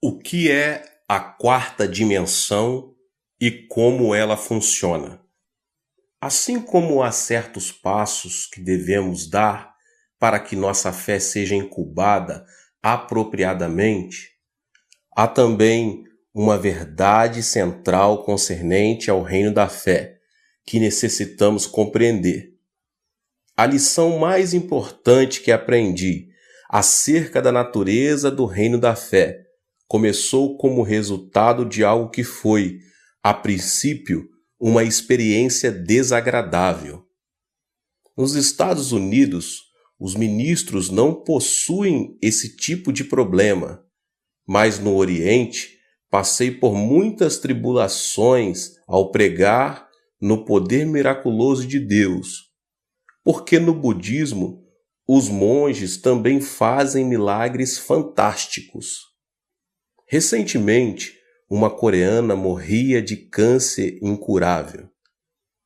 O que é a quarta dimensão e como ela funciona? Assim como há certos passos que devemos dar para que nossa fé seja incubada apropriadamente, há também uma verdade central concernente ao reino da fé que necessitamos compreender. A lição mais importante que aprendi acerca da natureza do reino da fé começou como resultado de algo que foi, a princípio, uma experiência desagradável. Nos Estados Unidos, os ministros não possuem esse tipo de problema, mas no Oriente passei por muitas tribulações ao pregar no poder miraculoso de Deus, porque no budismo os monges também fazem milagres fantásticos. Recentemente, uma coreana morria de câncer incurável.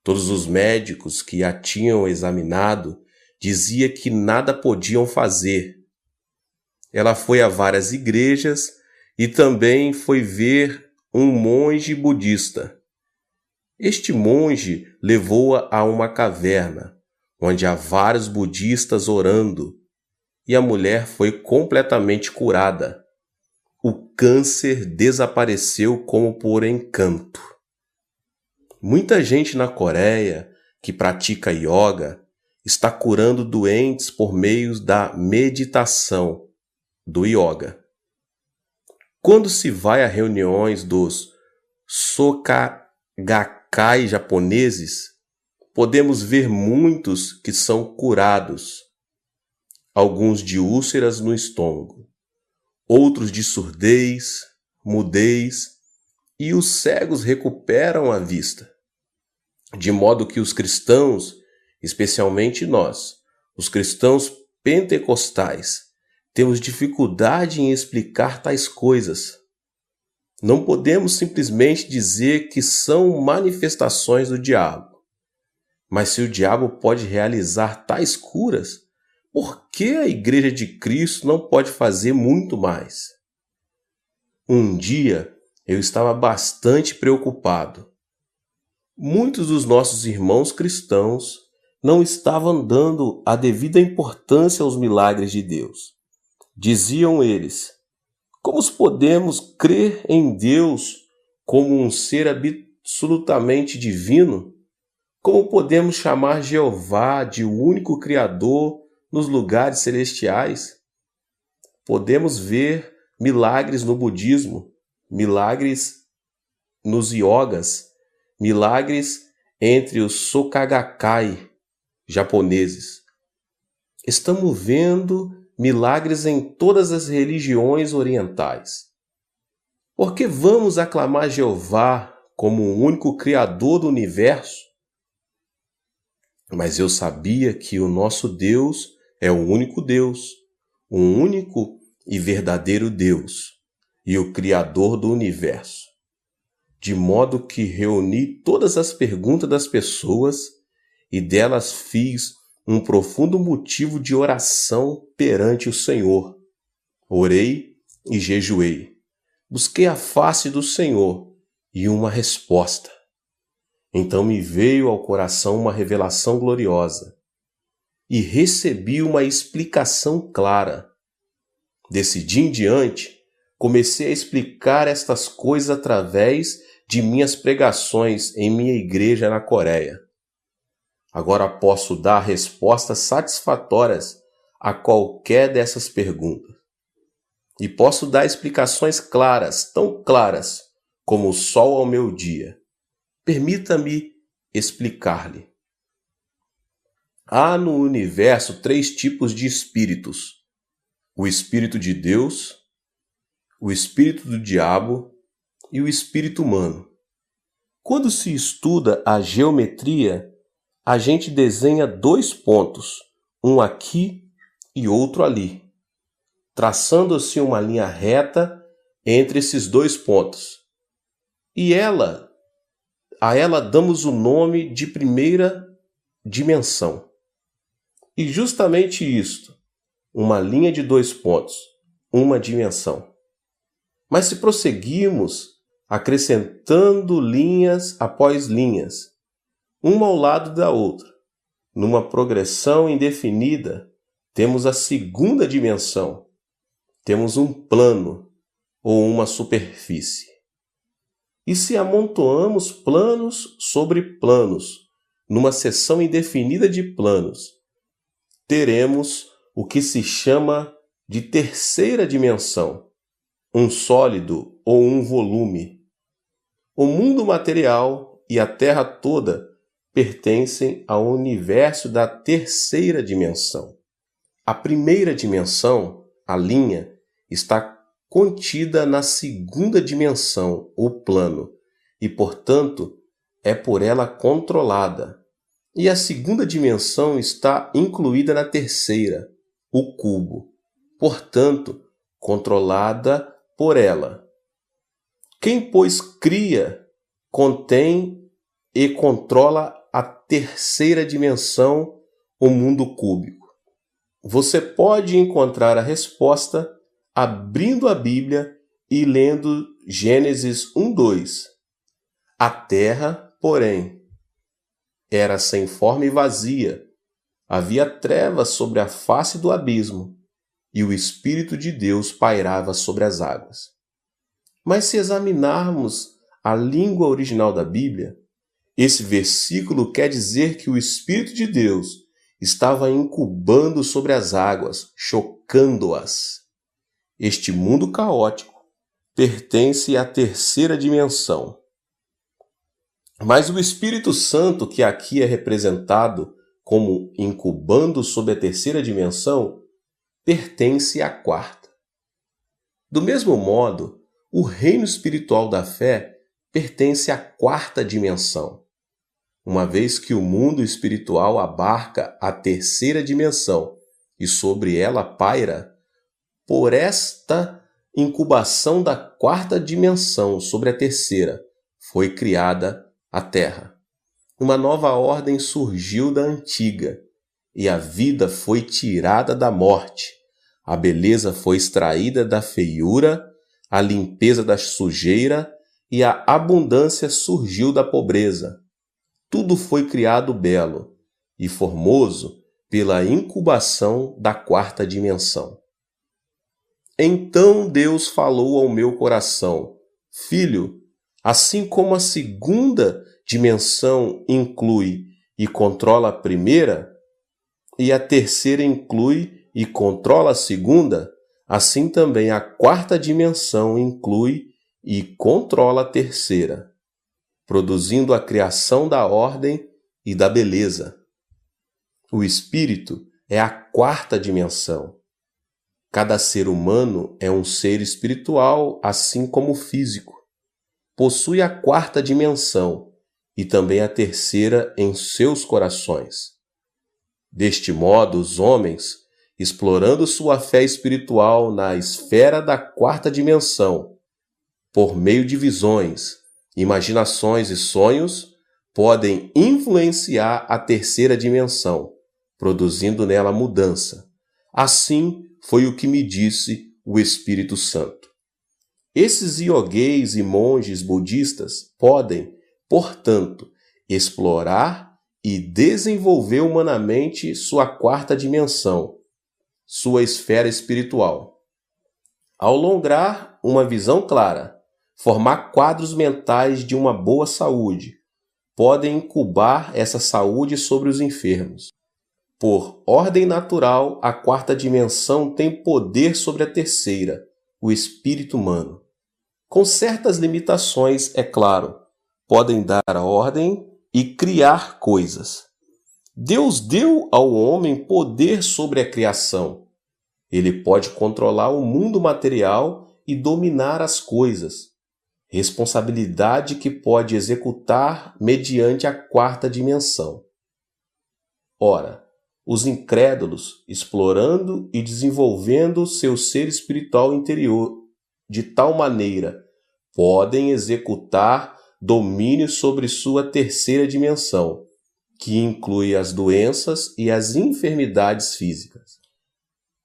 Todos os médicos que a tinham examinado diziam que nada podiam fazer. Ela foi a várias igrejas e também foi ver um monge budista. Este monge levou-a a uma caverna, onde há vários budistas orando, e a mulher foi completamente curada. O câncer desapareceu como por encanto. Muita gente na Coreia que pratica yoga está curando doentes por meio da meditação, do yoga. Quando se vai a reuniões dos Soka-gakkai japoneses, podemos ver muitos que são curados, alguns de úlceras no estômago, outros de surdez, mudez, e os cegos recuperam a vista. De modo que os cristãos, especialmente nós, os cristãos pentecostais, temos dificuldade em explicar tais coisas. Não podemos simplesmente dizer que são manifestações do diabo. Mas se o diabo pode realizar tais curas, por que a Igreja de Cristo não pode fazer muito mais? Um dia eu estava bastante preocupado. Muitos dos nossos irmãos cristãos não estavam dando a devida importância aos milagres de Deus. Diziam eles: como podemos crer em Deus como um ser absolutamente divino? Como podemos chamar Jeová de o único Criador nos lugares celestiais? Podemos ver milagres no budismo, milagres nos yogas, milagres entre os Soka-gakkai japoneses. Estamos vendo milagres em todas as religiões orientais. Por que vamos aclamar Jeová como o único Criador do universo? Mas eu sabia que o nosso Deus é o único Deus, o único e verdadeiro Deus e o Criador do universo. De modo que reuni todas as perguntas das pessoas e delas fiz um profundo motivo de oração perante o Senhor. Orei e jejuei. Busquei a face do Senhor e uma resposta. Então me veio ao coração uma revelação gloriosa e recebi uma explicação clara. Desse dia em diante, comecei a explicar estas coisas através de minhas pregações em minha igreja na Coreia. Agora posso dar respostas satisfatórias a qualquer dessas perguntas. E posso dar explicações claras, tão claras como o sol ao meu dia. Permita-me explicar-lhe. Há no universo 3 tipos de espíritos: o espírito de Deus, o espírito do diabo e o espírito humano. Quando se estuda a geometria, a gente desenha 2 pontos, um aqui e outro ali, traçando-se uma linha reta entre esses 2 pontos. E a ela damos o nome de primeira dimensão. E justamente isto, uma linha de 2 pontos, uma dimensão. Mas se prosseguirmos acrescentando linhas após linhas, uma ao lado da outra, numa progressão indefinida, temos a segunda dimensão. Temos um plano ou uma superfície. E se amontoamos planos sobre planos, numa seção indefinida de planos, teremos o que se chama de terceira dimensão, um sólido ou um volume. O mundo material e a Terra toda pertencem ao universo da terceira dimensão. A primeira dimensão, a linha, está contida na segunda dimensão, o plano, e, portanto, é por ela controlada. E a segunda dimensão está incluída na terceira, o cubo, portanto, controlada por ela. Quem, pois, cria, contém e controla a terceira dimensão, o mundo cúbico. Você pode encontrar a resposta abrindo a Bíblia e lendo Gênesis 1:2. A terra, porém, era sem forma e vazia. Havia trevas sobre a face do abismo, e o Espírito de Deus pairava sobre as águas. Mas se examinarmos a língua original da Bíblia, esse versículo quer dizer que o Espírito de Deus estava incubando sobre as águas, chocando-as. Este mundo caótico pertence à terceira dimensão. Mas o Espírito Santo, que aqui é representado como incubando sobre a terceira dimensão, pertence à quarta. Do mesmo modo, o reino espiritual da fé pertence à quarta dimensão. Uma vez que o mundo espiritual abarca a terceira dimensão e sobre ela paira, por esta incubação da quarta dimensão sobre a terceira, foi criada a Terra. Uma nova ordem surgiu da antiga, e a vida foi tirada da morte, a beleza foi extraída da feiura, a limpeza da sujeira e a abundância surgiu da pobreza. Tudo foi criado belo e formoso pela incubação da quarta dimensão. Então Deus falou ao meu coração: Filho, assim como a segunda dimensão inclui e controla a primeira, e a terceira inclui e controla a segunda, assim também a quarta dimensão inclui e controla a terceira, produzindo a criação da ordem e da beleza. O espírito é a quarta dimensão. Cada ser humano é um ser espiritual, assim como o físico. Possui a quarta dimensão e também a terceira em seus corações. Deste modo, os homens, explorando sua fé espiritual na esfera da quarta dimensão, por meio de visões, imaginações e sonhos, podem influenciar a terceira dimensão, produzindo nela mudança. Assim foi o que me disse o Espírito Santo. Esses iogueis e monges budistas podem, portanto, explorar e desenvolver humanamente sua quarta dimensão, sua esfera espiritual. Ao lograr uma visão clara, formar quadros mentais de uma boa saúde, podem incubar essa saúde sobre os enfermos. Por ordem natural, a quarta dimensão tem poder sobre a terceira, o espírito humano. Com certas limitações, é claro, podem dar ordem e criar coisas. Deus deu ao homem poder sobre a criação. Ele pode controlar o mundo material e dominar as coisas. Responsabilidade que pode executar mediante a quarta dimensão. Ora, os incrédulos, explorando e desenvolvendo seu ser espiritual interior de tal maneira, podem executar domínio sobre sua terceira dimensão, que inclui as doenças e as enfermidades físicas.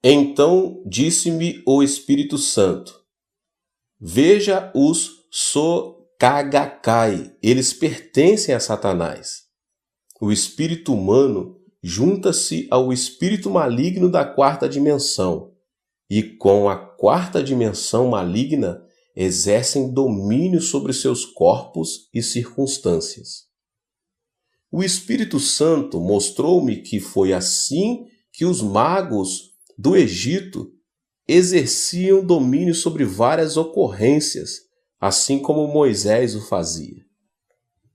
Então disse-me o Espírito Santo: Veja os Sokagakai, eles pertencem a Satanás. O espírito humano junta-se ao espírito maligno da quarta dimensão e, com a quarta dimensão maligna, exercem domínio sobre seus corpos e circunstâncias. O Espírito Santo mostrou-me que foi assim que os magos do Egito exerciam domínio sobre várias ocorrências, assim como Moisés o fazia.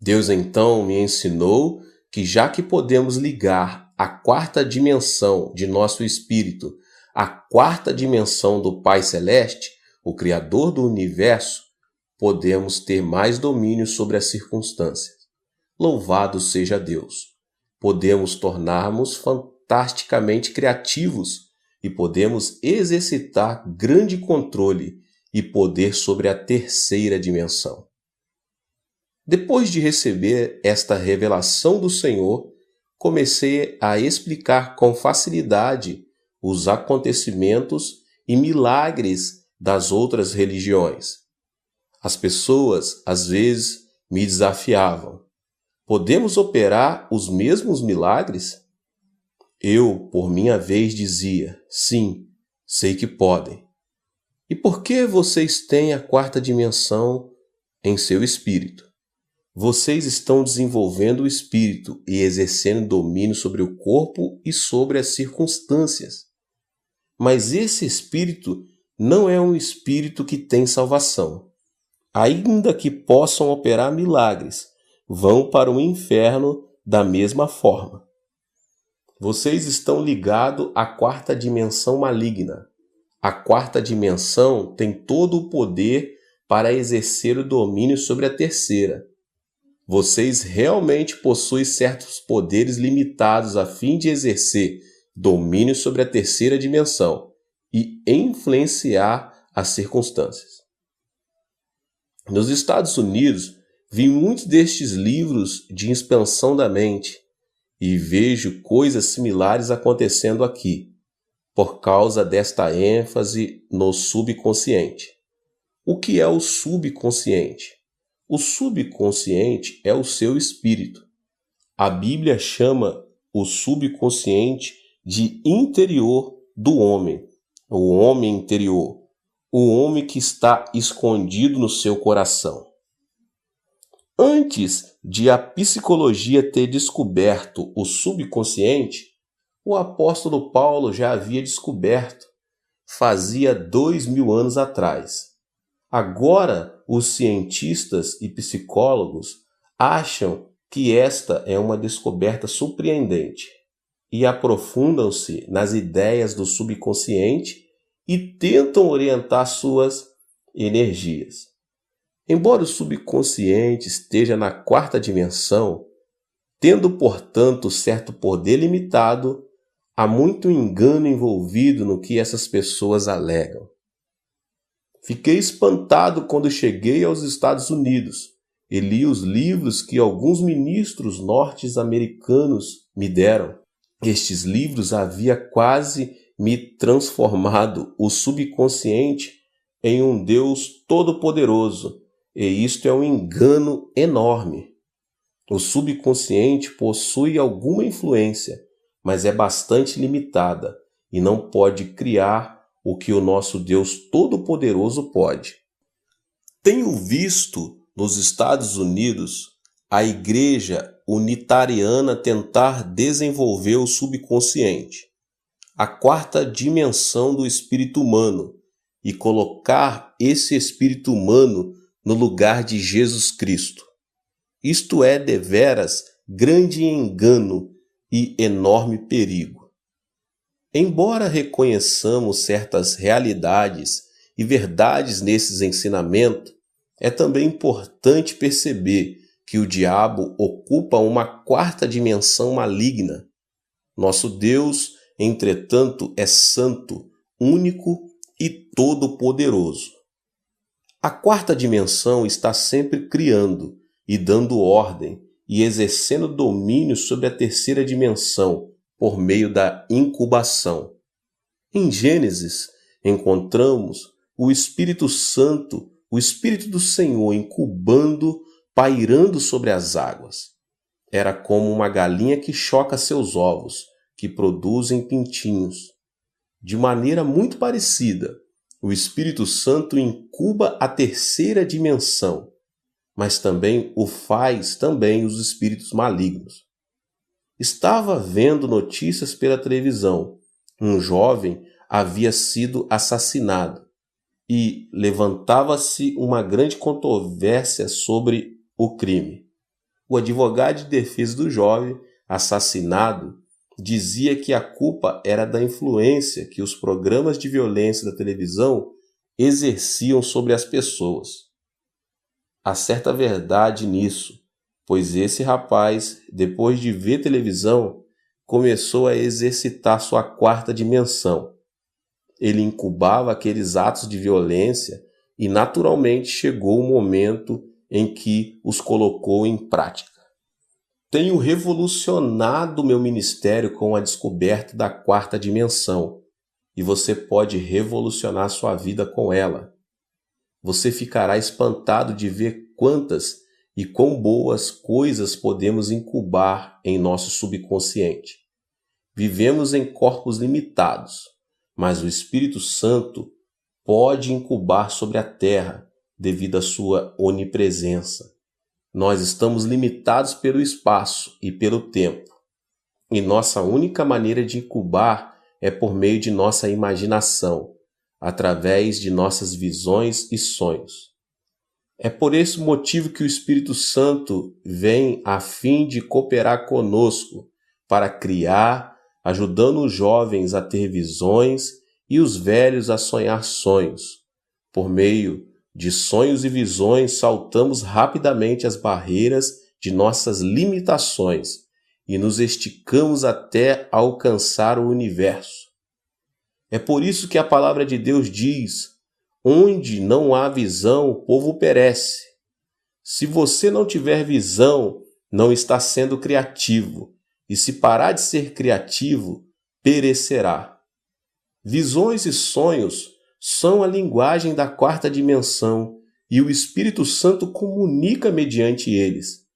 Deus então me ensinou que, já que podemos ligar a quarta dimensão de nosso espírito à quarta dimensão do Pai Celeste, o Criador do Universo, podemos ter mais domínio sobre as circunstâncias. Louvado seja Deus! Podemos tornar-nos fantasticamente criativos e podemos exercitar grande controle e poder sobre a terceira dimensão. Depois de receber esta revelação do Senhor, comecei a explicar com facilidade os acontecimentos e milagres das outras religiões. As pessoas, às vezes, me desafiavam. Podemos operar os mesmos milagres? Eu, por minha vez, dizia, sim, sei que podem. E por que vocês têm a quarta dimensão em seu espírito? Vocês estão desenvolvendo o espírito e exercendo domínio sobre o corpo e sobre as circunstâncias. Mas esse espírito não é um espírito que tem salvação. Ainda que possam operar milagres, vão para o inferno da mesma forma. Vocês estão ligados à quarta dimensão maligna. A quarta dimensão tem todo o poder para exercer o domínio sobre a terceira. Vocês realmente possuem certos poderes limitados a fim de exercer domínio sobre a terceira dimensão e influenciar as circunstâncias. Nos Estados Unidos, vi muitos destes livros de expansão da mente e vejo coisas similares acontecendo aqui, por causa desta ênfase no subconsciente. O que é o subconsciente? O subconsciente é o seu espírito. A Bíblia chama o subconsciente de interior do homem, o homem interior, o homem que está escondido no seu coração. Antes de a psicologia ter descoberto o subconsciente, o apóstolo Paulo já havia descoberto, fazia 2000 anos atrás. Agora, os cientistas e psicólogos acham que esta é uma descoberta surpreendente e aprofundam-se nas ideias do subconsciente e tentam orientar suas energias. Embora o subconsciente esteja na quarta dimensão, tendo, portanto, certo poder limitado, há muito engano envolvido no que essas pessoas alegam. Fiquei espantado quando cheguei aos Estados Unidos e li os livros que alguns ministros norte-americanos me deram. Estes livros haviam quase me transformado o subconsciente em um Deus todo-poderoso, e isto é um engano enorme. O subconsciente possui alguma influência, mas é bastante limitada e não pode criar o que o nosso Deus Todo-Poderoso pode. Tenho visto nos Estados Unidos a Igreja Unitariana tentar desenvolver o subconsciente, a quarta dimensão do espírito humano, e colocar esse espírito humano no lugar de Jesus Cristo. Isto é deveras grande engano e enorme perigo. Embora reconheçamos certas realidades e verdades nesses ensinamentos, é também importante perceber que o diabo ocupa uma quarta dimensão maligna. Nosso Deus, entretanto, é santo, único e todo-poderoso. A quarta dimensão está sempre criando e dando ordem e exercendo domínio sobre a terceira dimensão por meio da incubação. Em Gênesis, encontramos o Espírito Santo o Espírito do Senhor incubando, pairando sobre as águas. Era como uma galinha que choca seus ovos, que produzem pintinhos. De maneira muito parecida, o Espírito Santo incuba a terceira dimensão, mas também o faz também os espíritos malignos. Estava vendo notícias pela televisão. Um jovem havia sido assassinado e levantava-se uma grande controvérsia sobre o crime. O advogado de defesa do jovem assassinado dizia que a culpa era da influência que os programas de violência da televisão exerciam sobre as pessoas. Há certa verdade nisso, pois esse rapaz, depois de ver televisão, começou a exercitar sua quarta dimensão. Ele incubava aqueles atos de violência e naturalmente chegou o momento em que os colocou em prática. Tenho revolucionado meu ministério com a descoberta da quarta dimensão, e você pode revolucionar sua vida com ela. Você ficará espantado de ver quantas e quão boas coisas podemos incubar em nosso subconsciente. Vivemos em corpos limitados, mas o Espírito Santo pode incubar sobre a terra devido à sua onipresença. Nós estamos limitados pelo espaço e pelo tempo, e nossa única maneira de incubar é por meio de nossa imaginação, através de nossas visões e sonhos. É por esse motivo que o Espírito Santo vem a fim de cooperar conosco para criar, ajudando os jovens a ter visões e os velhos a sonhar sonhos. Por meio de sonhos e visões, saltamos rapidamente as barreiras de nossas limitações e nos esticamos até alcançar o universo. É por isso que a palavra de Deus diz: onde não há visão, o povo perece. Se você não tiver visão, não está sendo criativo, e se parar de ser criativo, perecerá. Visões e sonhos são a linguagem da quarta dimensão e o Espírito Santo comunica mediante eles.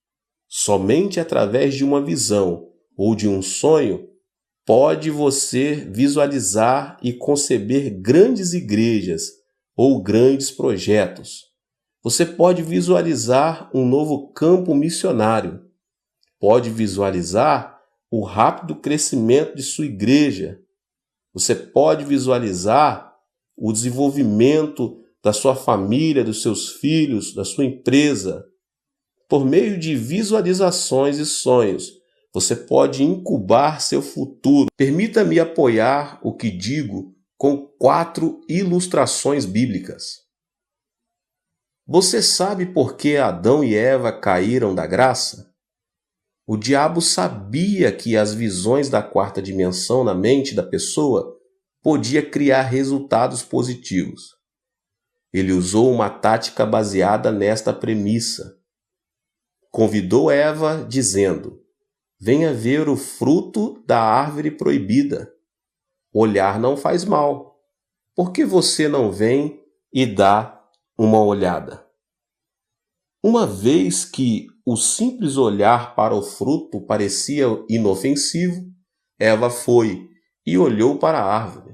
Somente através de uma visão ou de um sonho pode você visualizar e conceber grandes igrejas ou grandes projetos. Você pode visualizar um novo campo missionário. Pode visualizar o rápido crescimento de sua igreja. Você pode visualizar o desenvolvimento da sua família, dos seus filhos, da sua empresa. Por meio de visualizações e sonhos, você pode incubar seu futuro. Permita-me apoiar o que digo com 4 ilustrações bíblicas. Você sabe por que Adão e Eva caíram da graça? O diabo sabia que as visões da quarta dimensão na mente da pessoa podia criar resultados positivos. Ele usou uma tática baseada nesta premissa. Convidou Eva dizendo: venha ver o fruto da árvore proibida. Olhar não faz mal. Por que você não vem e dá uma olhada? Uma vez que o simples olhar para o fruto parecia inofensivo, Eva foi e olhou para a árvore.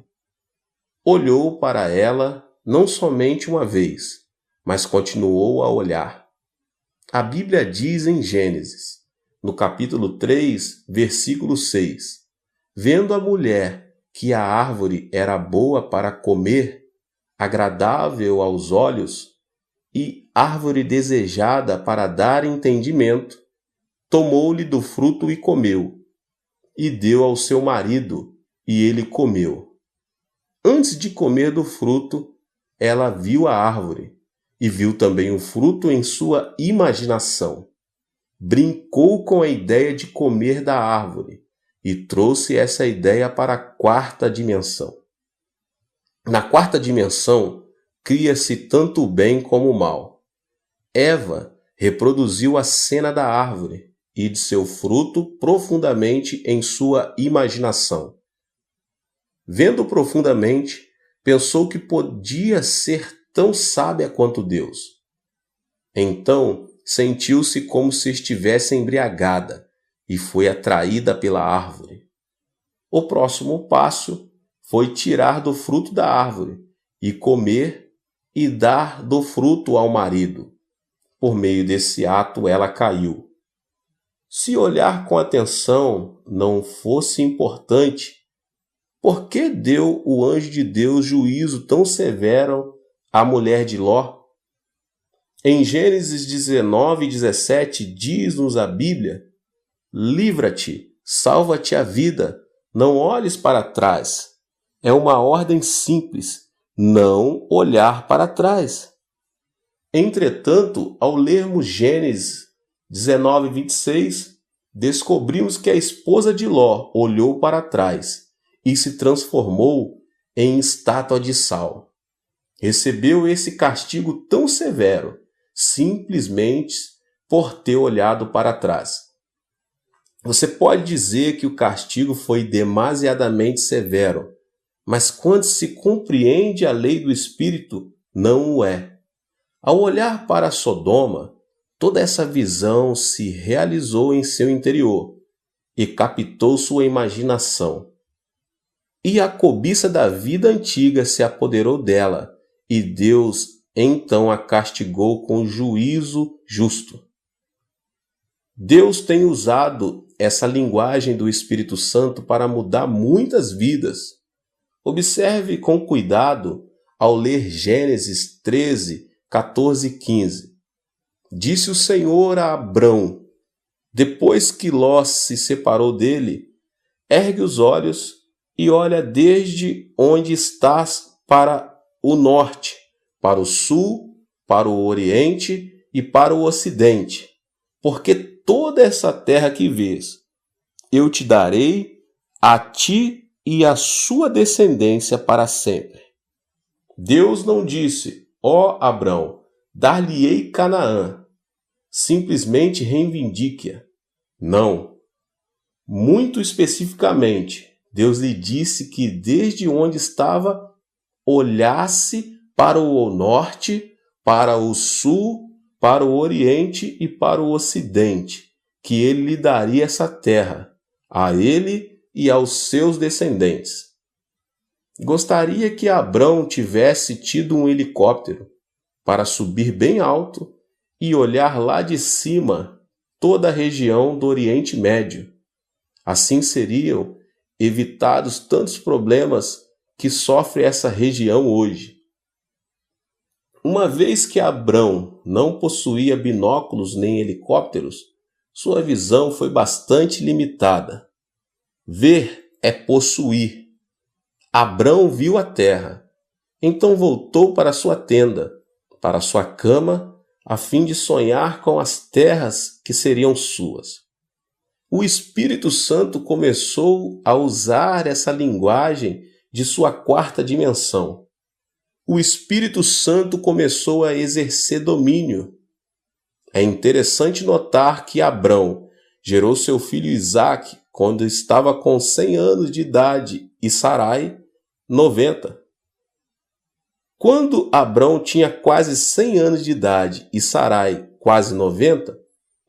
Olhou para ela não somente uma vez, mas continuou a olhar. A Bíblia diz em Gênesis, no capítulo 3, versículo 6, vendo a mulher que a árvore era boa para comer, agradável aos olhos, e árvore desejada para dar entendimento, tomou-lhe do fruto e comeu, e deu ao seu marido, e ele comeu. Antes de comer do fruto, ela viu a árvore, e viu também o fruto em sua imaginação. Brincou com a ideia de comer da árvore, e trouxe essa ideia para a quarta dimensão. Na quarta dimensão, cria-se tanto o bem como o mal. Eva reproduziu a cena da árvore e de seu fruto profundamente em sua imaginação. Vendo profundamente, pensou que podia ser tão sábia quanto Deus. Então sentiu-se como se estivesse embriagada e foi atraída pela árvore. O próximo passo foi tirar do fruto da árvore e comer e dar do fruto ao marido. Por meio desse ato ela caiu. Se olhar com atenção não fosse importante, por que deu o anjo de Deus juízo tão severo à mulher de Ló? Em Gênesis 19:17 diz-nos a Bíblia: livra-te, salva-te a vida, não olhes para trás. É uma ordem simples, não olhar para trás. Entretanto, ao lermos Gênesis 19:26, descobrimos que a esposa de Ló olhou para trás e se transformou em estátua de sal. Recebeu esse castigo tão severo, simplesmente por ter olhado para trás. Você pode dizer que o castigo foi demasiadamente severo, mas quando se compreende a lei do Espírito, não o é. Ao olhar para Sodoma, toda essa visão se realizou em seu interior e captou sua imaginação. E a cobiça da vida antiga se apoderou dela, e Deus então a castigou com juízo justo. Deus tem usado essa linguagem do Espírito Santo para mudar muitas vidas. Observe com cuidado ao ler Gênesis 13, 14 e 15. Disse o Senhor a Abrão, depois que Ló se separou dele: ergue os olhos e olha desde onde estás para o norte, para o sul, para o oriente e para o ocidente, porque toda essa terra que vês, eu te darei a ti e a sua descendência para sempre. Deus não disse: ó Abrão, dar-lhe-ei Canaã. Simplesmente reivindique-a. Não. Muito especificamente, Deus lhe disse que desde onde estava, olhasse para o norte, para o sul, para o oriente e para o ocidente, que ele lhe daria essa terra, a ele e aos seus descendentes. Gostaria que Abrão tivesse tido um helicóptero para subir bem alto e olhar lá de cima toda a região do Oriente Médio. Assim seriam evitados tantos problemas que sofre essa região hoje. Uma vez que Abrão não possuía binóculos nem helicópteros, sua visão foi bastante limitada. Ver é possuir. Abrão viu a terra, então voltou para sua tenda, para sua cama, a fim de sonhar com as terras que seriam suas. O Espírito Santo começou a usar essa linguagem de sua quarta dimensão. O Espírito Santo começou a exercer domínio. É interessante notar que Abrão gerou seu filho Isaque quando estava com 100 anos de idade e Sarai, 90. Quando Abrão tinha quase 100 anos de idade e Sarai quase 90,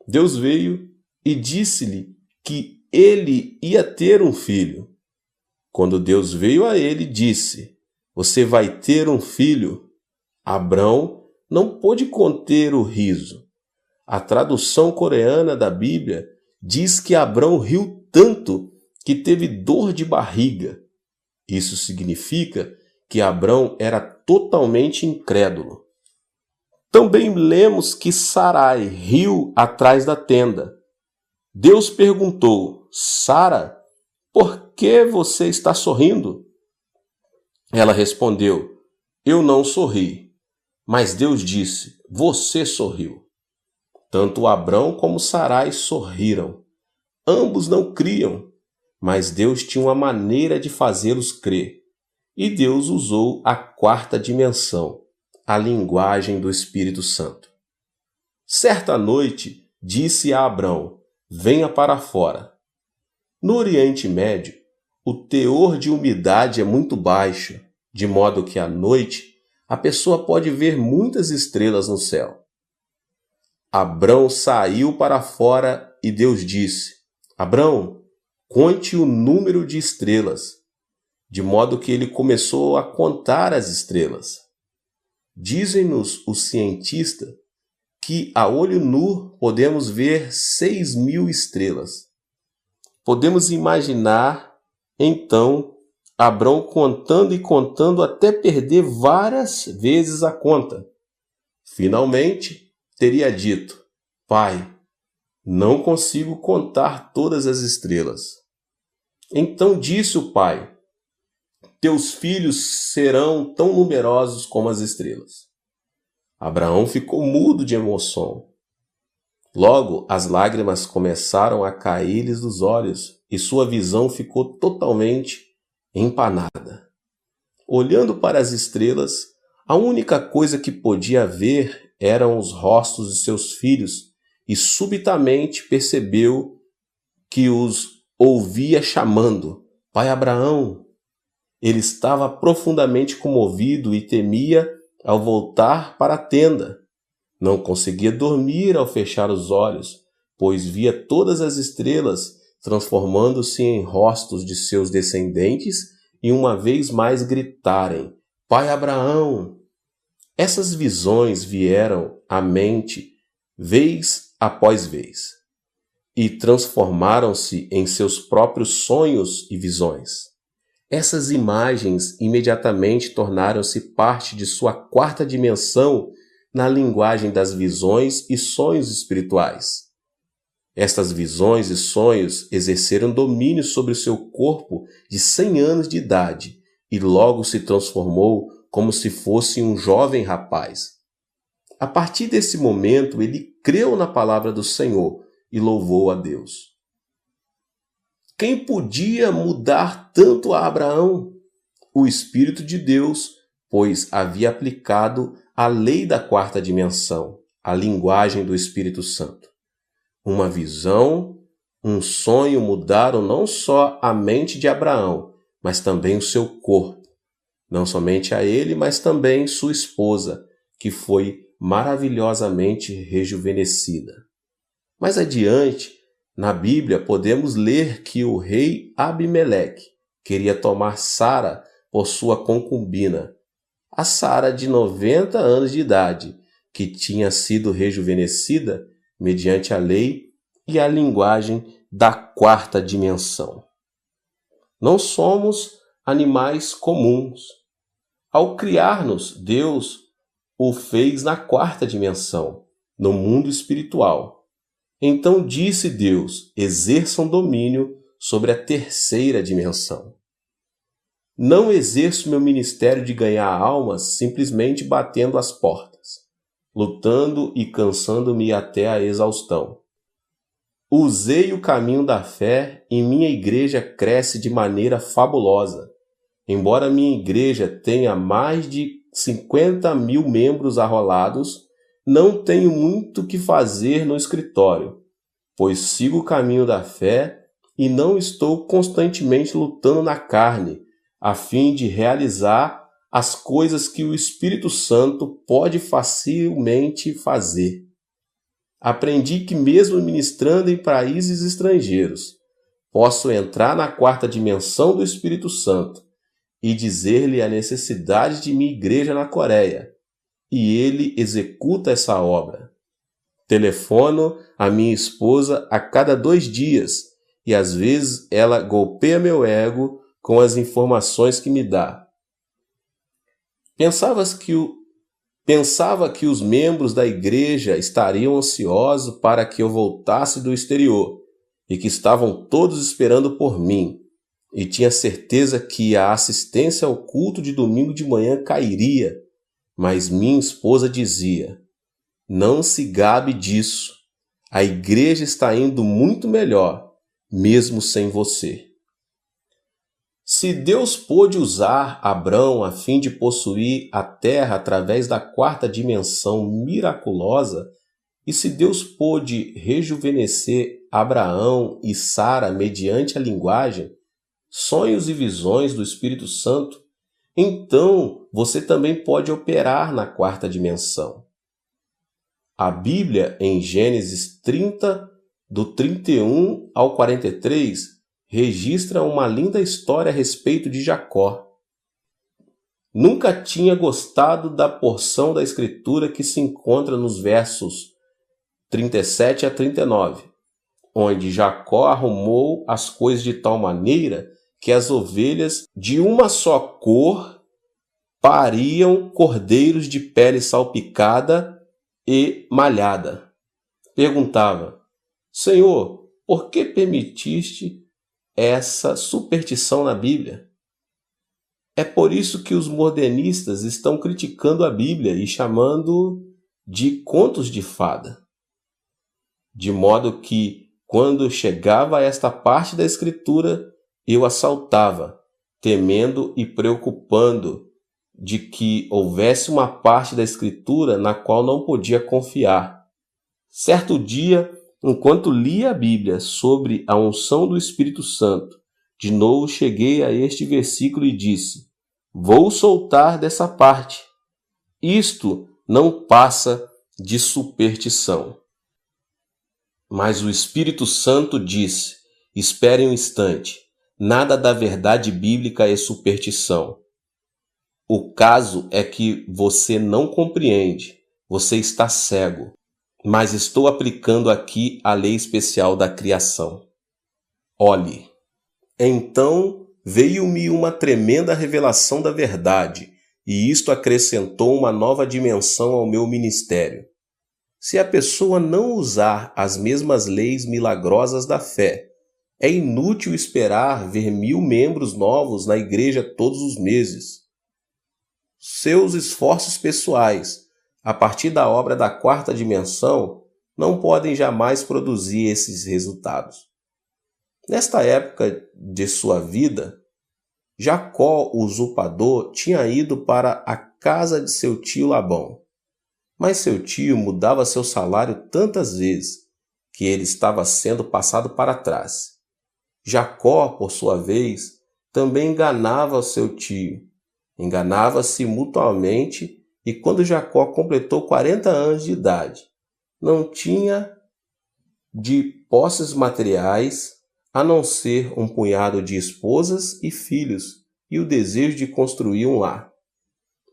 Deus veio e disse-lhe que ele ia ter um filho. Quando Deus veio a ele, disse: você vai ter um filho. Abrão não pôde conter o riso. A tradução coreana da Bíblia diz que Abrão riu tanto que teve dor de barriga. Isso significa que Abrão era totalmente incrédulo. Também lemos que Sarai riu atrás da tenda. Deus perguntou: Sara, por que você está sorrindo? Ela respondeu: eu não sorri. Mas Deus disse: você sorriu. Tanto Abrão como Sarai sorriram. Ambos não criam, mas Deus tinha uma maneira de fazê-los crer. E Deus usou a quarta dimensão, a linguagem do Espírito Santo. Certa noite, disse a Abrão: venha para fora. No Oriente Médio, o teor de umidade é muito baixo, de modo que à noite a pessoa pode ver muitas estrelas no céu. Abrão saiu para fora e Deus disse: Abrão, conte o número de estrelas, de modo que ele começou a contar as estrelas. Dizem-nos os cientistas que a olho nu podemos ver 6.000 estrelas. Podemos imaginar, então, Abrão contando e contando até perder várias vezes a conta. Finalmente, teria dito: Pai, não consigo contar todas as estrelas. Então disse o pai: Teus filhos serão tão numerosos como as estrelas. Abraão ficou mudo de emoção. Logo, as lágrimas começaram a cair-lhes dos olhos e sua visão ficou totalmente empanada. Olhando para as estrelas, a única coisa que podia ver eram os rostos de seus filhos e subitamente percebeu que os ouvia chamando: Pai Abraão. Ele estava profundamente comovido e temia ao voltar para a tenda. Não conseguia dormir ao fechar os olhos, pois via todas as estrelas transformando-se em rostos de seus descendentes e uma vez mais gritarem: Pai Abraão! Essas visões vieram à mente vez após vez e transformaram-se em seus próprios sonhos e visões. Essas imagens imediatamente tornaram-se parte de sua quarta dimensão na linguagem das visões e sonhos espirituais. Estas visões e sonhos exerceram domínio sobre seu corpo de 100 anos de idade e logo se transformou como se fosse um jovem rapaz. A partir desse momento, ele creu na palavra do Senhor e louvou a Deus. Quem podia mudar tanto a Abraão? O Espírito de Deus, pois havia aplicado a lei da quarta dimensão, a linguagem do Espírito Santo. Uma visão, um sonho mudaram não só a mente de Abraão, mas também o seu corpo. Não somente a ele, mas também sua esposa, que foi maravilhosamente rejuvenescida. Mais adiante, na Bíblia, podemos ler que o rei Abimeleque queria tomar Sara por sua concubina, a Sara de 90 anos de idade, que tinha sido rejuvenescida mediante a lei e a linguagem da quarta dimensão. Não somos animais comuns. Ao criar-nos, Deus o fez na quarta dimensão, no mundo espiritual. Então disse Deus: exerçam domínio sobre a terceira dimensão. Não exerço meu ministério de ganhar almas simplesmente batendo as portas, lutando e cansando-me até a exaustão. Usei o caminho da fé e minha igreja cresce de maneira fabulosa. Embora minha igreja tenha mais de 50.000 membros arrolados, não tenho muito que fazer no escritório, pois sigo o caminho da fé e não estou constantemente lutando na carne, a fim de realizar as coisas que o Espírito Santo pode facilmente fazer. Aprendi que mesmo ministrando em países estrangeiros, posso entrar na quarta dimensão do Espírito Santo e dizer-lhe a necessidade de minha igreja na Coreia, e ele executa essa obra. Telefono a minha esposa a cada 2 dias e às vezes ela golpeia meu ego com as informações que me dá. Pensava que os membros da igreja estariam ansiosos para que eu voltasse do exterior e que estavam todos esperando por mim, e tinha certeza que a assistência ao culto de domingo de manhã cairia, mas minha esposa dizia: não se gabe disso, a igreja está indo muito melhor, mesmo sem você. Se Deus pôde usar Abrão a fim de possuir a terra através da quarta dimensão miraculosa, e se Deus pôde rejuvenescer Abraão e Sara mediante a linguagem, sonhos e visões do Espírito Santo, então você também pode operar na quarta dimensão. A Bíblia, em Gênesis 30, do 31 ao 43, registra uma linda história a respeito de Jacó. Nunca tinha gostado da porção da Escritura que se encontra nos versos 37 a 39, onde Jacó arrumou as coisas de tal maneira que as ovelhas de uma só cor pariam cordeiros de pele salpicada e malhada. Perguntava: Senhor, por que permitiste essa superstição na Bíblia? É por isso que os modernistas estão criticando a Bíblia e chamando de contos de fada. De modo que, quando chegava a esta parte da Escritura, eu a saltava, temendo e preocupando de que houvesse uma parte da Escritura na qual não podia confiar. Certo dia, enquanto lia a Bíblia sobre a unção do Espírito Santo, de novo cheguei a este versículo e disse: vou soltar dessa parte. Isto não passa de superstição. Mas o Espírito Santo disse: espere um instante, nada da verdade bíblica é superstição. O caso é que você não compreende, você está cego. Mas estou aplicando aqui a lei especial da criação. Olhe. Então veio-me uma tremenda revelação da verdade, e isto acrescentou uma nova dimensão ao meu ministério. Se a pessoa não usar as mesmas leis milagrosas da fé, é inútil esperar ver 1000 membros novos na igreja todos os meses. Seus esforços pessoais, a partir da obra da quarta dimensão, não podem jamais produzir esses resultados. Nesta época de sua vida, Jacó, o usurpador, tinha ido para a casa de seu tio Labão. Mas seu tio mudava seu salário tantas vezes que ele estava sendo passado para trás. Jacó, por sua vez, também enganava o seu tio. Enganava-se mutuamente e quando Jacó completou 40 anos de idade, não tinha de posses materiais a não ser um punhado de esposas e filhos e o desejo de construir um lar.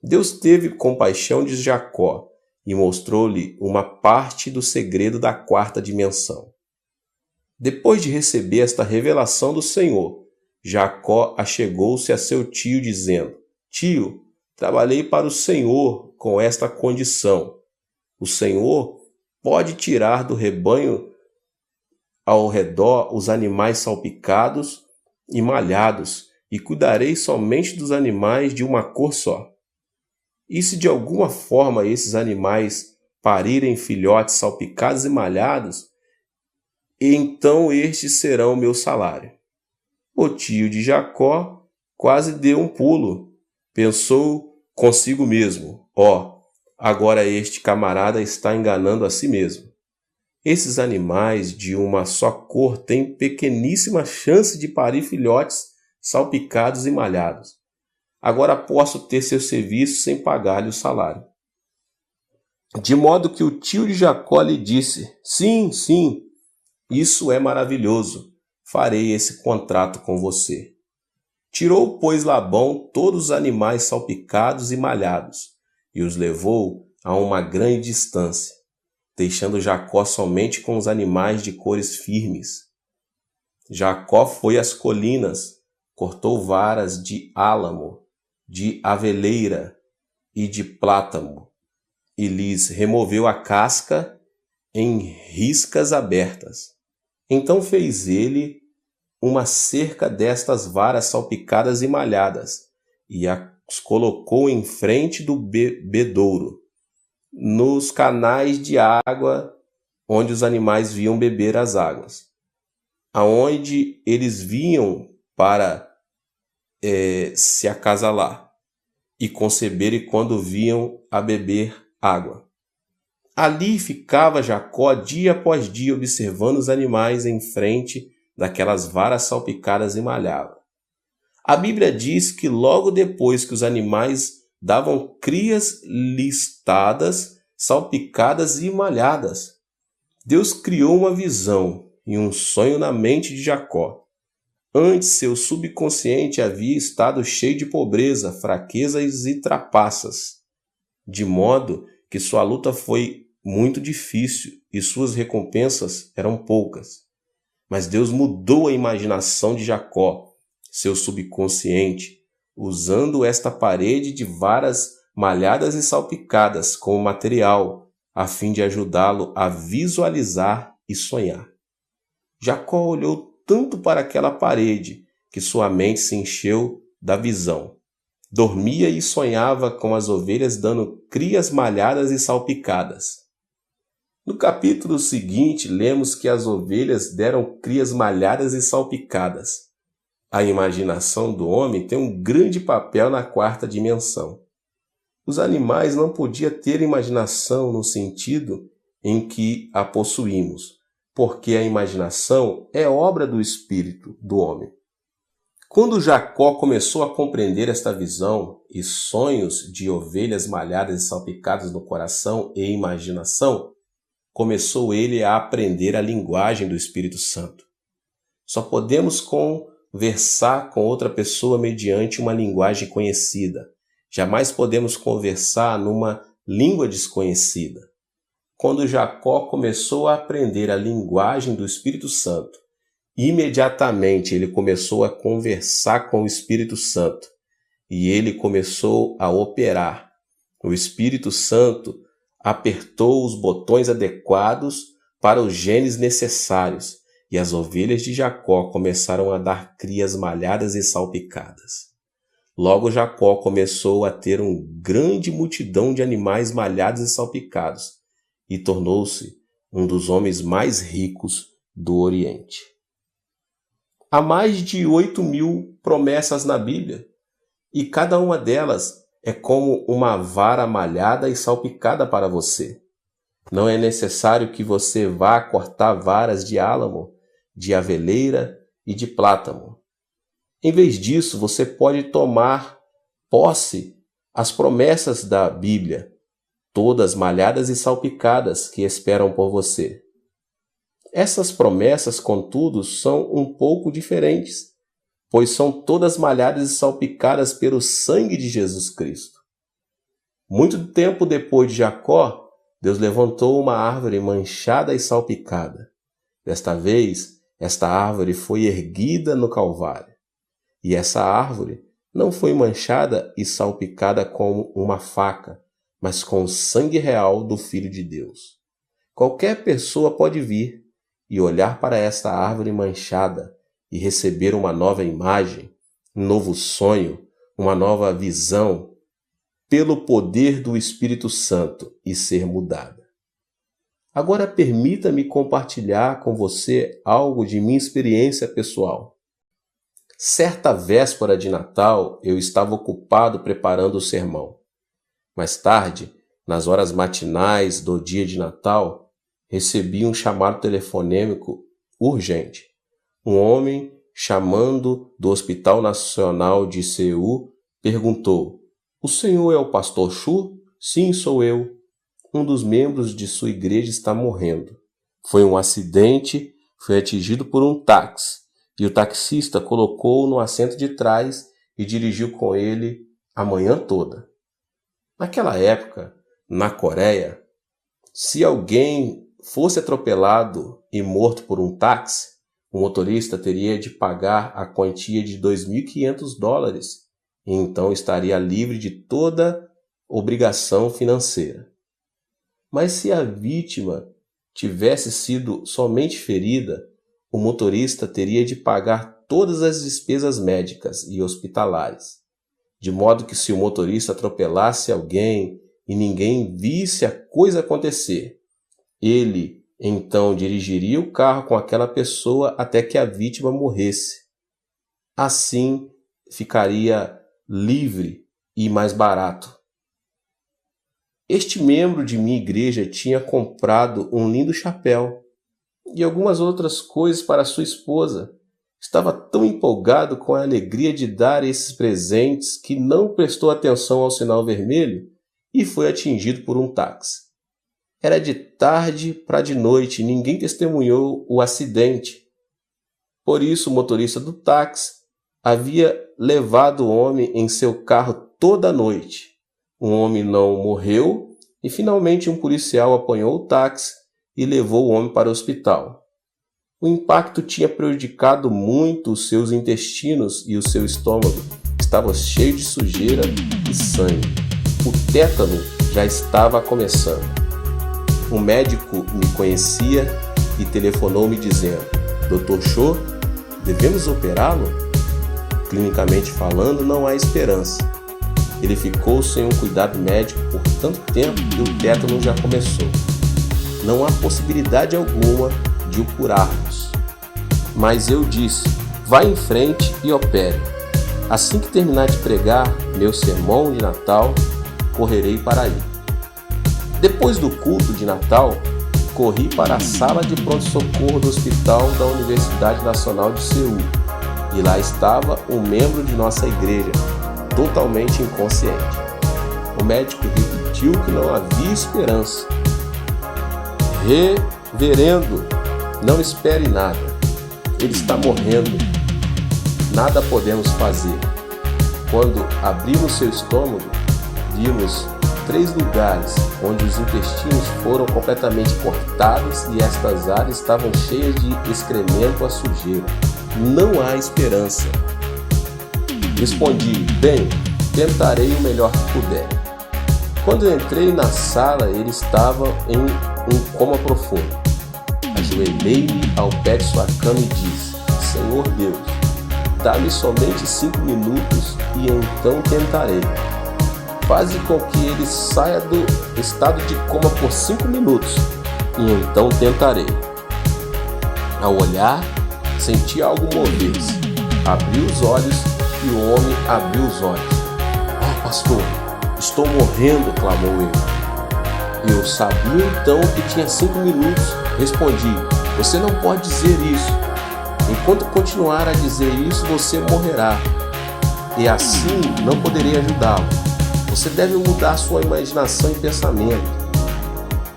Deus teve compaixão de Jacó e mostrou-lhe uma parte do segredo da quarta dimensão. Depois de receber esta revelação do Senhor, Jacó achegou-se a seu tio dizendo: Tio, trabalhei para o Senhor com esta condição. O Senhor pode tirar do rebanho ao redor os animais salpicados e malhados, e cuidarei somente dos animais de uma cor só. E se de alguma forma esses animais parirem filhotes salpicados e malhados, então estes serão o meu salário. O tio de Jacó quase deu um pulo. Pensou consigo mesmo: agora este camarada está enganando a si mesmo. Esses animais de uma só cor têm pequeníssima chance de parir filhotes salpicados e malhados. Agora posso ter seu serviço sem pagar-lhe o salário. De modo que o tio de Jacó lhe disse: sim, isso é maravilhoso. Farei esse contrato com você. Tirou, pois, Labão todos os animais salpicados e malhados e os levou a uma grande distância, deixando Jacó somente com os animais de cores firmes. Jacó foi às colinas, cortou varas de álamo, de aveleira e de plátano, e lhes removeu a casca em riscas abertas. Então fez ele uma cerca destas varas salpicadas e malhadas, e as colocou em frente do bebedouro, nos canais de água onde os animais vinham beber as águas, aonde eles vinham para se acasalar e conceberem quando vinham a beber água. Ali ficava Jacó dia após dia observando os animais em frente daquelas varas salpicadas e malhadas. A Bíblia diz que logo depois que os animais davam crias listadas, salpicadas e malhadas, Deus criou uma visão e um sonho na mente de Jacó. Antes, seu subconsciente havia estado cheio de pobreza, fraquezas e trapaças, de modo que sua luta foi muito difícil e suas recompensas eram poucas. Mas Deus mudou a imaginação de Jacó, seu subconsciente, usando esta parede de varas malhadas e salpicadas como material, a fim de ajudá-lo a visualizar e sonhar. Jacó olhou tanto para aquela parede que sua mente se encheu da visão. Dormia e sonhava com as ovelhas dando crias malhadas e salpicadas. No capítulo seguinte, lemos que as ovelhas deram crias malhadas e salpicadas. A imaginação do homem tem um grande papel na quarta dimensão. Os animais não podiam ter imaginação no sentido em que a possuímos, porque a imaginação é obra do espírito do homem. Quando Jacó começou a compreender esta visão e sonhos de ovelhas malhadas e salpicadas no coração e imaginação, começou ele a aprender a linguagem do Espírito Santo. Só podemos conversar com outra pessoa mediante uma linguagem conhecida. Jamais podemos conversar numa língua desconhecida. Quando Jacó começou a aprender a linguagem do Espírito Santo, imediatamente ele começou a conversar com o Espírito Santo e ele começou a operar. O Espírito Santo apertou os botões adequados para os genes necessários e as ovelhas de Jacó começaram a dar crias malhadas e salpicadas. Logo Jacó começou a ter uma grande multidão de animais malhados e salpicados e tornou-se um dos homens mais ricos do Oriente. Há mais de 8.000 promessas na Bíblia e cada uma delas é como uma vara malhada e salpicada para você. Não é necessário que você vá cortar varas de álamo, de aveleira e de plátano. Em vez disso, você pode tomar posse as promessas da Bíblia, todas malhadas e salpicadas que esperam por você. Essas promessas, contudo, são um pouco diferentes, pois são todas malhadas e salpicadas pelo sangue de Jesus Cristo. Muito tempo depois de Jacó, Deus levantou uma árvore manchada e salpicada. Desta vez, esta árvore foi erguida no Calvário. E essa árvore não foi manchada e salpicada com uma faca, mas com o sangue real do Filho de Deus. Qualquer pessoa pode vir e olhar para esta árvore manchada e receber uma nova imagem, um novo sonho, uma nova visão, pelo poder do Espírito Santo e ser mudada. Agora permita-me compartilhar com você algo de minha experiência pessoal. Certa véspera de Natal, eu estava ocupado preparando o sermão. Mais tarde, nas horas matinais do dia de Natal, recebi um chamado telefonêmico urgente. Um homem, chamando do Hospital Nacional de Seul, perguntou: "O senhor é o pastor Chu?" "Sim, sou eu. Um dos membros de sua igreja está morrendo. Foi um acidente, foi atingido por um táxi, e o taxista colocou-o no assento de trás e dirigiu com ele a manhã toda." Naquela época, na Coreia, se alguém fosse atropelado e morto por um táxi, o motorista teria de pagar a quantia de $2.500 e então estaria livre de toda obrigação financeira. Mas se a vítima tivesse sido somente ferida, o motorista teria de pagar todas as despesas médicas e hospitalares, de modo que se o motorista atropelasse alguém e ninguém visse a coisa acontecer, ele então dirigiria o carro com aquela pessoa até que a vítima morresse. Assim ficaria livre e mais barato. Este membro de minha igreja tinha comprado um lindo chapéu e algumas outras coisas para sua esposa, Estava tão empolgado com a alegria de dar esses presentes que não prestou atenção ao sinal vermelho e foi atingido por um táxi. Era de tarde para de noite e ninguém testemunhou o acidente. Por isso, o motorista do táxi havia levado o homem em seu carro toda a noite. O homem não morreu e finalmente um policial apanhou o táxi e levou o homem para o hospital. O impacto tinha prejudicado muito os seus intestinos e o seu estômago estava cheio de sujeira e sangue. O tétano já estava começando. O médico me conhecia e telefonou me dizendo: Dr. Cho, devemos operá-lo? Clinicamente falando, não há esperança. Ele ficou sem um cuidado médico por tanto tempo que o tétano já começou. Não há possibilidade alguma de o curarmos. Mas eu disse: vá em frente e opere. Assim que terminar de pregar meu sermão de Natal, correrei para aí. Depois do culto de Natal, corri para a sala de pronto-socorro do hospital da Universidade Nacional de Seul. E lá estava um membro de nossa igreja, totalmente inconsciente. O médico repetiu que não havia esperança. Reverendo, não espere nada. Ele está morrendo. Nada podemos fazer. Quando abrimos seu estômago, vimos 3 lugares onde os intestinos foram completamente cortados e estas áreas estavam cheias de excremento a sujeira. Não há esperança. Respondi: bem, tentarei o melhor que puder. Quando entrei na sala, ele estava em um coma profundo. Ajoelhei-me ao pé de sua cama e disse: Senhor Deus, dá-me somente 5 minutos e então tentarei. Faze com que ele saia do estado de coma por 5 minutos e então tentarei. Ao olhar, senti algo mover-se. Abri os olhos e o homem abriu os olhos. Oh, pastor, estou morrendo, clamou ele. Eu sabia então que tinha 5 minutos. Respondi: você não pode dizer isso. Enquanto continuar a dizer isso, você morrerá. E assim não poderei ajudá-lo. Você deve mudar sua imaginação e pensamento.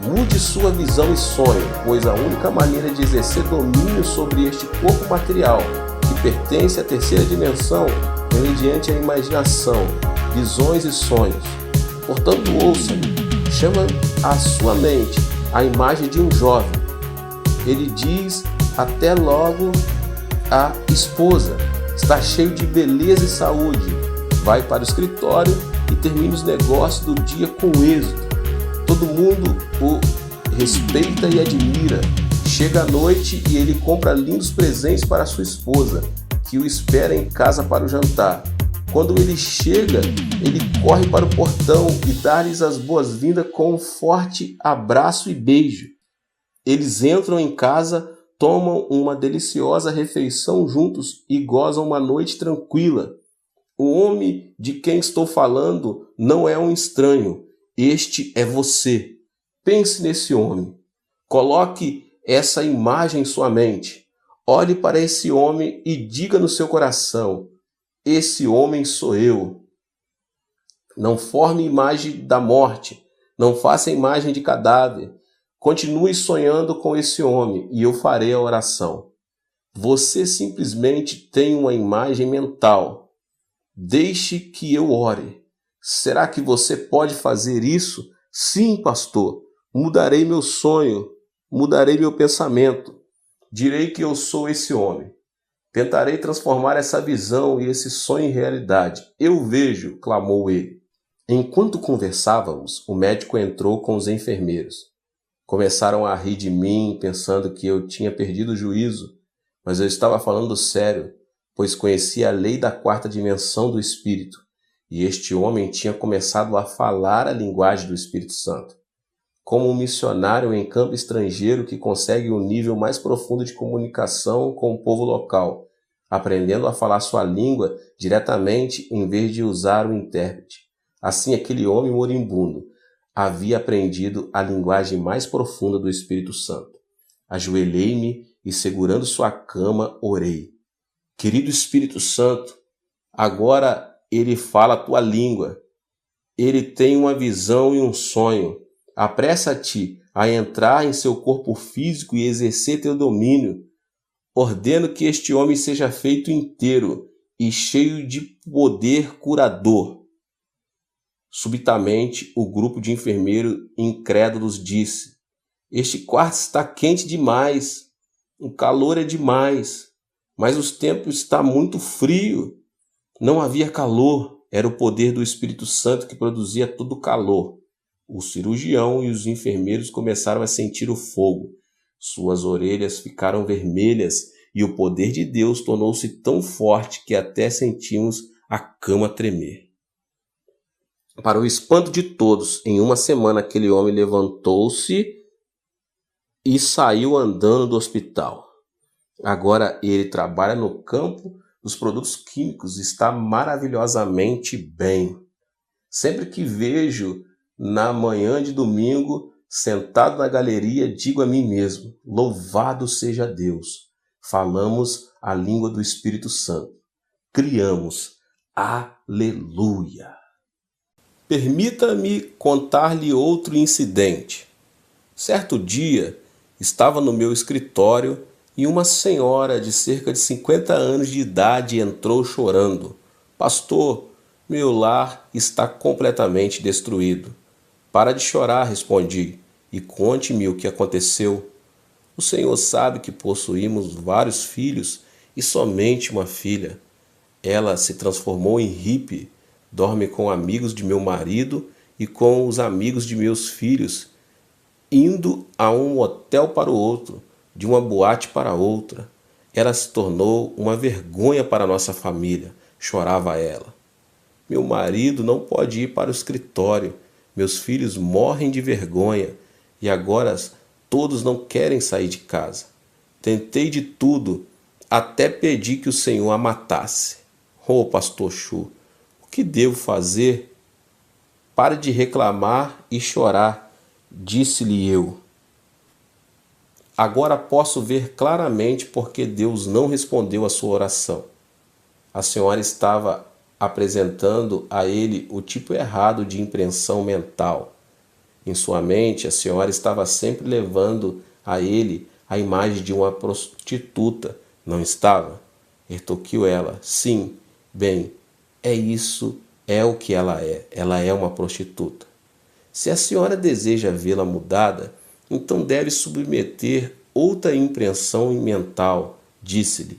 Mude sua visão e sonho, pois a única maneira de exercer domínio sobre este corpo material, que pertence à terceira dimensão, é mediante a imaginação, visões e sonhos. Portanto, ouça-me. Chama à sua mente a imagem de um jovem. Ele diz até logo à esposa: está cheio de beleza e saúde. Vai para o escritório e termina os negócios do dia com êxito. Todo mundo o respeita e admira. Chega à noite e ele compra lindos presentes para sua esposa, que o espera em casa para o jantar. Quando ele chega, ele corre para o portão e dá-lhes as boas-vindas com um forte abraço e beijo. Eles entram em casa, tomam uma deliciosa refeição juntos e gozam uma noite tranquila. O homem de quem estou falando não é um estranho. Este é você. Pense nesse homem. Coloque essa imagem em sua mente. Olhe para esse homem e diga no seu coração: esse homem sou eu. Não forme imagem da morte. Não faça imagem de cadáver. Continue sonhando com esse homem e eu farei a oração. Você simplesmente tem uma imagem mental. Deixe que eu ore. Será que você pode fazer isso? Sim, pastor. Mudarei meu sonho. Mudarei meu pensamento. Direi que eu sou esse homem. Tentarei transformar essa visão e esse sonho em realidade. Eu vejo, clamou ele. Enquanto conversávamos, o médico entrou com os enfermeiros. Começaram a rir de mim, pensando que eu tinha perdido o juízo, mas eu estava falando sério, pois conhecia a lei da 4ª dimensão do Espírito, e este homem tinha começado a falar a linguagem do Espírito Santo. Como um missionário em campo estrangeiro que consegue um nível mais profundo de comunicação com o povo local, aprendendo a falar sua língua diretamente em vez de usar o intérprete. Assim, aquele homem moribundo havia aprendido a linguagem mais profunda do Espírito Santo. Ajoelhei-me e, segurando sua cama, orei. Querido Espírito Santo, agora ele fala a tua língua. Ele tem uma visão e um sonho. Apressa-te a entrar em seu corpo físico e exercer teu domínio. Ordeno que este homem seja feito inteiro e cheio de poder curador. Subitamente, o grupo de enfermeiros incrédulos disse: este quarto está quente demais, o calor é demais, mas o tempo está muito frio. Não havia calor, era o poder do Espírito Santo que produzia todo o calor. O cirurgião e os enfermeiros começaram a sentir o fogo. Suas orelhas ficaram vermelhas e o poder de Deus tornou-se tão forte que até sentimos a cama tremer. Para o espanto de todos, em uma semana aquele homem levantou-se e saiu andando do hospital. Agora ele trabalha no campo dos produtos químicos e está maravilhosamente bem. Sempre que vejo na manhã de domingo, sentado na galeria, digo a mim mesmo: louvado seja Deus. Falamos a língua do Espírito Santo. Criamos. Aleluia. Permita-me contar-lhe outro incidente. Certo dia, estava no meu escritório e uma senhora de cerca de 50 anos de idade entrou chorando. Pastor, meu lar está completamente destruído. Para de chorar, respondi, e conte-me o que aconteceu. O Senhor sabe que possuímos vários filhos e somente uma filha. Ela se transformou em hippie, dorme com amigos de meu marido e com os amigos de meus filhos, indo a um hotel para o outro, de uma boate para outra. Ela se tornou uma vergonha para nossa família, chorava ela. Meu marido não pode ir para o escritório, meus filhos morrem de vergonha e agora todos não querem sair de casa. Tentei de tudo, até pedi que o Senhor a matasse. Oh, pastor Chu, o que devo fazer? Pare de reclamar e chorar, disse-lhe eu. Agora posso ver claramente porque Deus não respondeu a sua oração. A senhora estava apresentando a ele o tipo errado de impressão mental. Em sua mente, a senhora estava sempre levando a ele a imagem de uma prostituta, não estava? Retorquiu ela. Sim, bem, é o que ela é uma prostituta. Se a senhora deseja vê-la mudada, então deve submeter outra impressão mental, disse-lhe.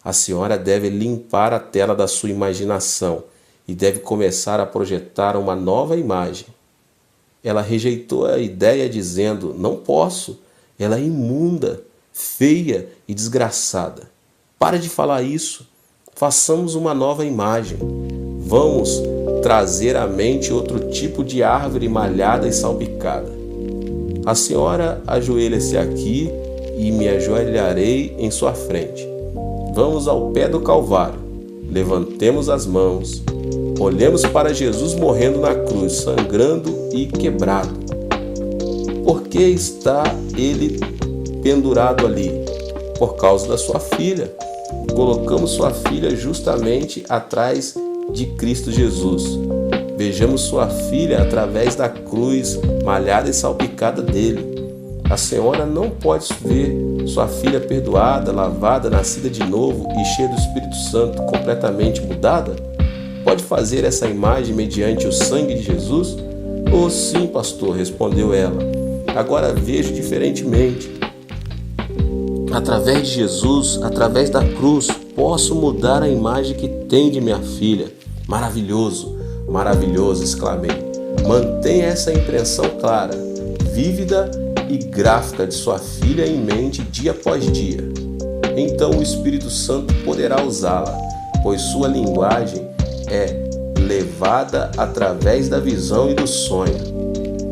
A senhora deve limpar a tela da sua imaginação e deve começar a projetar uma nova imagem. Ela rejeitou a ideia dizendo: não posso, ela é imunda, feia e desgraçada. Pare de falar isso, façamos uma nova imagem. Vamos trazer à mente outro tipo de árvore malhada e salpicada. A senhora ajoelha-se aqui e me ajoelharei em sua frente. Vamos ao pé do Calvário, levantemos as mãos, olhemos para Jesus morrendo na cruz, sangrando e quebrado. Por que está ele pendurado ali? Por causa da sua filha. Colocamos sua filha justamente atrás de Cristo Jesus. Vejamos sua filha através da cruz malhada e salpicada dele. A senhora não pode ver sua filha perdoada, lavada, nascida de novo e cheia do Espírito Santo, completamente mudada? Pode fazer essa imagem mediante o sangue de Jesus? Oh, sim, pastor, respondeu ela. Agora vejo diferentemente. Através de Jesus, através da cruz, posso mudar a imagem que tem de minha filha. Maravilhoso, maravilhoso, exclamei. Mantenha essa impressão clara, vívida e gráfica de sua filha em mente dia após dia. Então o Espírito Santo poderá usá-la, pois sua linguagem é levada através da visão e do sonho.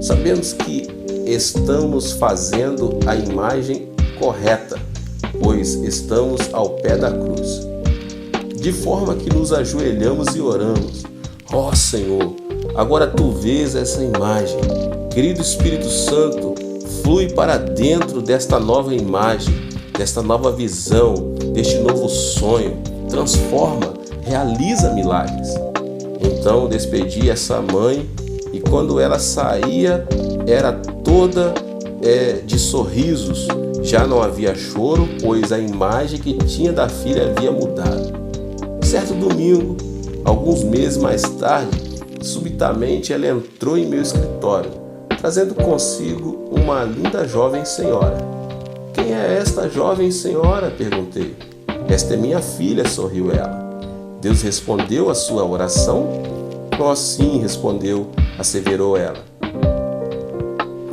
Sabemos que estamos fazendo a imagem correta, pois estamos ao pé da cruz. De forma que nos ajoelhamos e oramos. Ó Senhor, agora Tu vês essa imagem. Querido Espírito Santo, flui para dentro desta nova imagem, desta nova visão, deste novo sonho. transforma, realiza milagres. Então despedi essa mãe e quando ela saía era toda de sorrisos. Já não havia choro, pois a imagem que tinha da filha havia mudado. Certo domingo, alguns meses mais tarde, subitamente ela entrou em meu escritório, trazendo consigo uma linda jovem senhora. Quem é esta jovem senhora? Perguntei. Esta é minha filha, sorriu ela. Deus respondeu a sua oração? Oh, sim, respondeu, asseverou ela.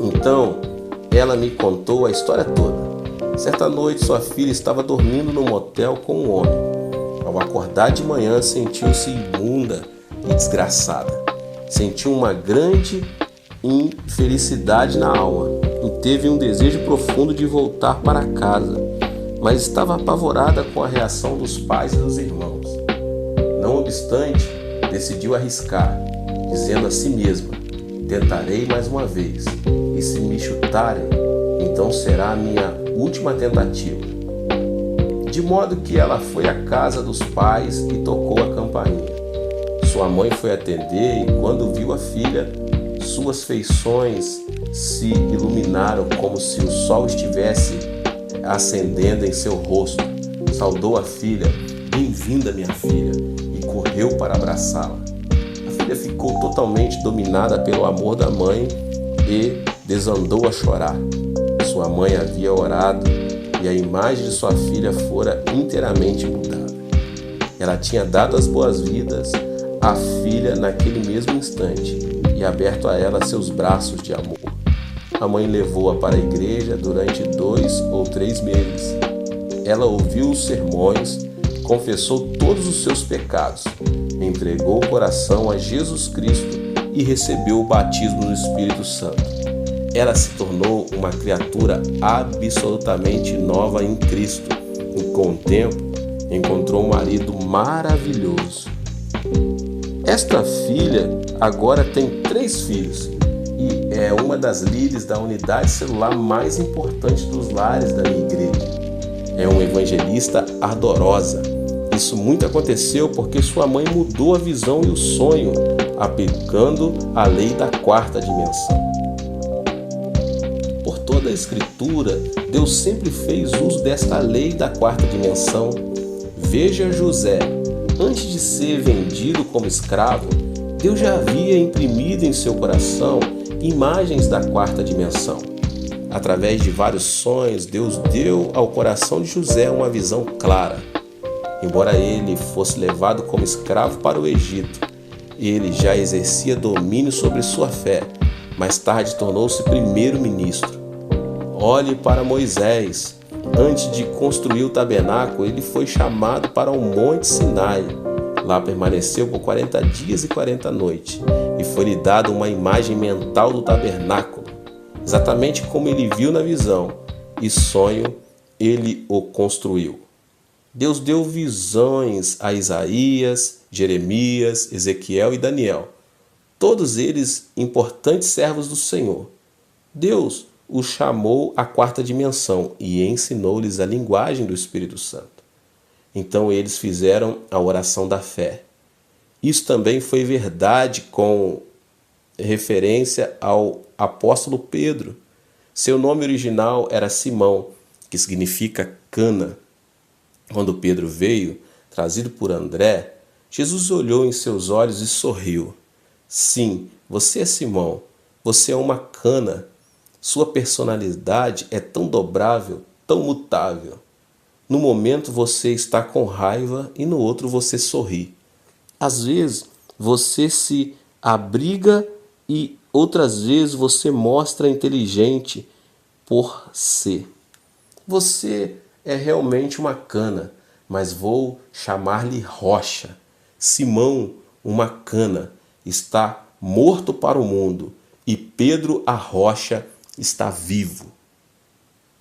Então, ela me contou a história toda. Certa noite, sua filha estava dormindo num motel com um homem. Ao acordar de manhã, sentiu-se imunda e desgraçada. Sentiu uma grande infelicidade na alma e teve um desejo profundo de voltar para casa, mas estava apavorada com a reação dos pais e dos irmãos. Não obstante, decidiu arriscar, dizendo a si mesma: tentarei mais uma vez, e se me chutarem, então será a minha última tentativa. De modo que ela foi à casa dos pais e tocou a campainha. Sua mãe foi atender e quando viu a filha, suas feições se iluminaram como se o sol estivesse acendendo em seu rosto. Saudou a filha: bem-vinda, minha filha, e correu para abraçá-la. A filha ficou totalmente dominada pelo amor da mãe e desandou a chorar. Sua mãe havia orado e a imagem de sua filha fora inteiramente mudada. Ela tinha dado as boas-vindas à filha naquele mesmo instante e aberto a ela seus braços de amor. A mãe levou-a para a igreja durante 2 ou 3 meses. Ela ouviu os sermões, confessou todos os seus pecados, entregou o coração a Jesus Cristo e recebeu o batismo no Espírito Santo. Ela se tornou uma criatura absolutamente nova em Cristo e, com o tempo, encontrou um marido maravilhoso. Esta filha agora tem 3 filhos e é uma das líderes da unidade celular mais importante dos lares da minha igreja. É uma evangelista ardorosa. Isso muito aconteceu porque sua mãe mudou a visão e o sonho, aplicando a lei da 4ª dimensão. Por toda a Escritura, Deus sempre fez uso desta lei da 4ª dimensão. Veja José. Antes de ser vendido como escravo, Deus já havia imprimido em seu coração imagens da 4ª dimensão. Através de vários sonhos, Deus deu ao coração de José uma visão clara. Embora ele fosse levado como escravo para o Egito, ele já exercia domínio sobre sua fé. Mais tarde tornou-se primeiro-ministro. Olhe para Moisés. Antes de construir o tabernáculo, ele foi chamado para o Monte Sinai. Lá permaneceu por 40 dias e 40 noites e foi-lhe dada uma imagem mental do tabernáculo, exatamente como ele viu na visão e sonho, ele o construiu. Deus deu visões a Isaías, Jeremias, Ezequiel e Daniel, todos eles importantes servos do Senhor. Deus os chamou à 4ª dimensão e ensinou-lhes a linguagem do Espírito Santo. Então eles fizeram a oração da fé. Isso também foi verdade com referência ao apóstolo Pedro. Seu nome original era Simão, que significa cana. Quando Pedro veio, trazido por André, Jesus olhou em seus olhos e sorriu. Sim, você é Simão, você é uma cana. Sua personalidade é tão dobrável, tão mutável. No momento você está com raiva e no outro você sorri. Às vezes você se abriga e outras vezes você mostra inteligente por ser. Você é realmente uma cana, mas vou chamar-lhe rocha. Simão, uma cana, está morto para o mundo e Pedro, a rocha, está vivo.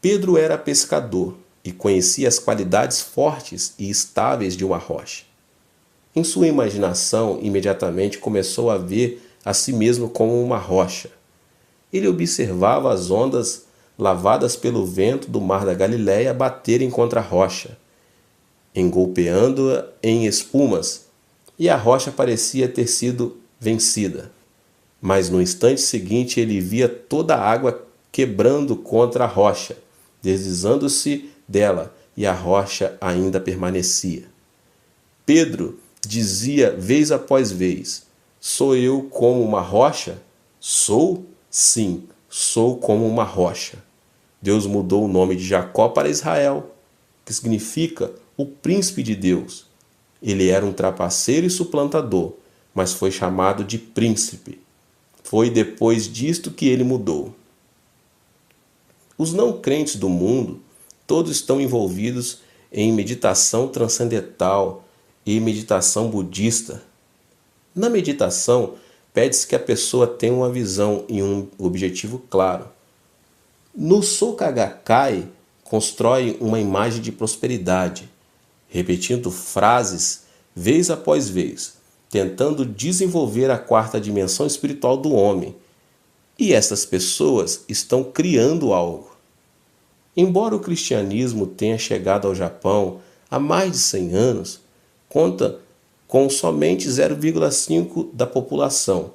Pedro era pescador e conhecia as qualidades fortes e estáveis de uma rocha. Em sua imaginação, imediatamente começou a ver a si mesmo como uma rocha. Ele observava as ondas lavadas pelo vento do mar da Galileia baterem contra a rocha. engolpeando-a em espumas, e a rocha parecia ter sido vencida. Mas no instante seguinte ele via toda a água quebrando contra a rocha, deslizando-se dela, e a rocha ainda permanecia. Pedro dizia vez após vez: sou eu como uma rocha? Sou? Sim, sou como uma rocha. Deus mudou o nome de Jacó para Israel, que significa o príncipe de Deus. Ele era um trapaceiro e suplantador, mas foi chamado de príncipe. Foi depois disto que ele mudou. Os não crentes do mundo, todos estão envolvidos em meditação transcendental e meditação budista. Na meditação, pede-se que a pessoa tenha uma visão e um objetivo claro. No Soka Gakkai, constrói uma imagem de prosperidade, repetindo frases vez após vez, tentando desenvolver a quarta dimensão espiritual do homem. E essas pessoas estão criando algo. Embora o cristianismo tenha chegado ao Japão há mais de 100 anos, conta com somente 0,5% da população.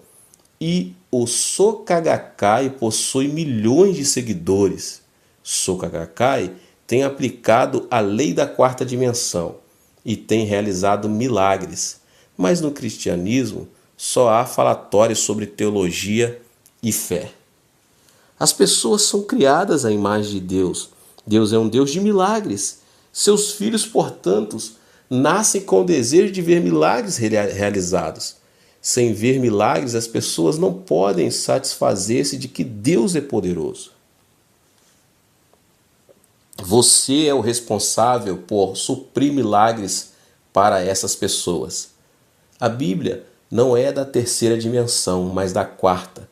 E o Soka Gakkai possui milhões de seguidores. Soka Gakkai tem aplicado a lei da quarta dimensão e tem realizado milagres. Mas no cristianismo só há falatórios sobre teologia e fé. As pessoas são criadas à imagem de Deus. Deus é um Deus de milagres. Seus filhos, portanto, nascem com o desejo de ver milagres realizados. Sem ver milagres, as pessoas não podem satisfazer-se de que Deus é poderoso. Você é o responsável por suprir milagres para essas pessoas. A Bíblia não é da terceira dimensão, mas da quarta,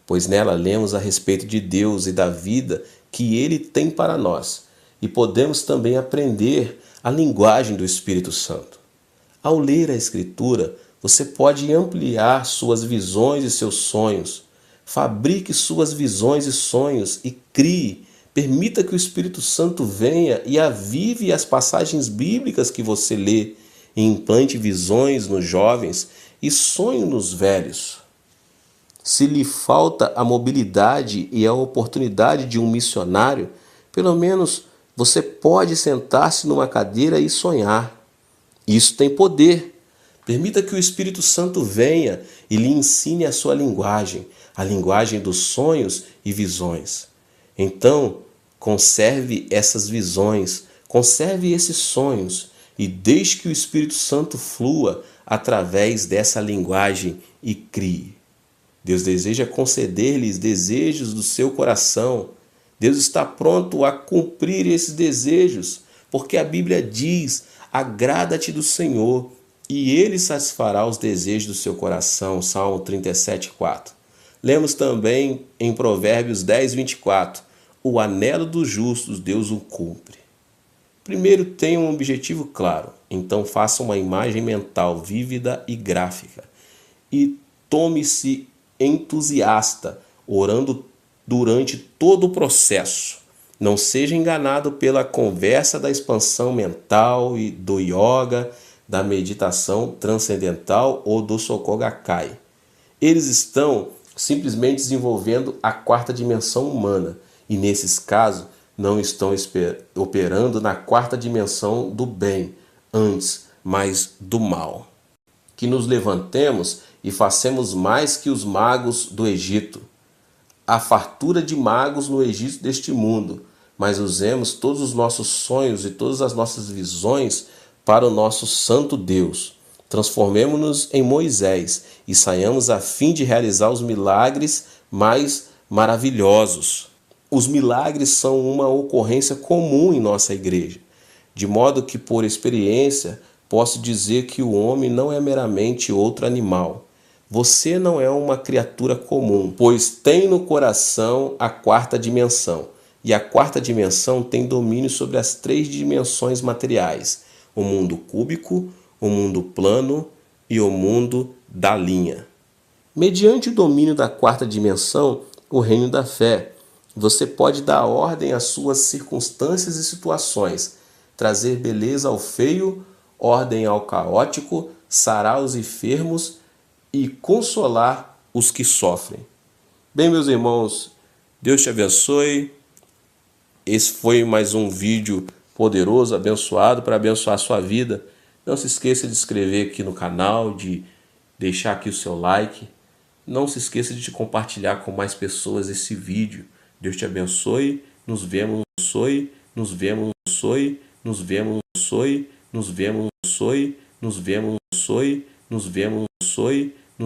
pois nela lemos a respeito de Deus e da vida que Ele tem para nós, e podemos também aprender a linguagem do Espírito Santo. Ao ler a Escritura, você pode ampliar suas visões e seus sonhos. Fabrique suas visões e sonhos e crie. Permita que o Espírito Santo venha e avive as passagens bíblicas que você lê e implante visões nos jovens e sonho nos velhos. Se lhe falta a mobilidade e a oportunidade de um missionário, pelo menos você pode sentar-se numa cadeira e sonhar. Isso tem poder. Permita que o Espírito Santo venha e lhe ensine a sua linguagem, a linguagem dos sonhos e visões. Então, conserve essas visões, conserve esses sonhos e deixe que o Espírito Santo flua através dessa linguagem e crie. Deus deseja conceder-lhes desejos do seu coração. Deus está pronto a cumprir esses desejos, porque a Bíblia diz: agrada-te do Senhor e Ele satisfará os desejos do seu coração. Salmo 37:4. Lemos também em Provérbios 10:24. O anelo dos justos Deus o cumpre. Primeiro tenha um objetivo claro, então faça uma imagem mental vívida e gráfica. E tome-se entusiasta, orando durante todo o processo. Não seja enganado pela conversa da expansão mental e do yoga, da meditação transcendental ou do Soka Gakkai. Eles estão simplesmente desenvolvendo a quarta dimensão humana e, nesses casos, não estão operando na quarta dimensão do bem, antes, mas do mal. Que nos levantemos e façamos mais que os magos do Egito. Há fartura de magos no Egito deste mundo, mas usemos todos os nossos sonhos e todas as nossas visões para o nosso santo Deus. Transformemo-nos em Moisés e saiamos a fim de realizar os milagres mais maravilhosos. Os milagres são uma ocorrência comum em nossa igreja, de modo que, por experiência, posso dizer que o homem não é meramente outro animal. Você não é uma criatura comum, pois tem no coração a quarta dimensão. E a quarta dimensão tem domínio sobre as 3 dimensões materiais: o mundo cúbico, o mundo plano e o mundo da linha. Mediante o domínio da quarta dimensão, o reino da fé, você pode dar ordem às suas circunstâncias e situações, trazer beleza ao feio, ordem ao caótico, sarar os enfermos e consolar os que sofrem. Bem, meus irmãos, Deus te abençoe. Esse foi mais um vídeo poderoso, abençoado, para abençoar a sua vida. Não se esqueça de se inscrever aqui no canal, de deixar aqui o seu like. Não se esqueça de compartilhar com mais pessoas esse vídeo. Deus te abençoe. Nos vemos, nos vemos, nos vemos, nos vemos, nos vemos, nos vemos, nos vemos,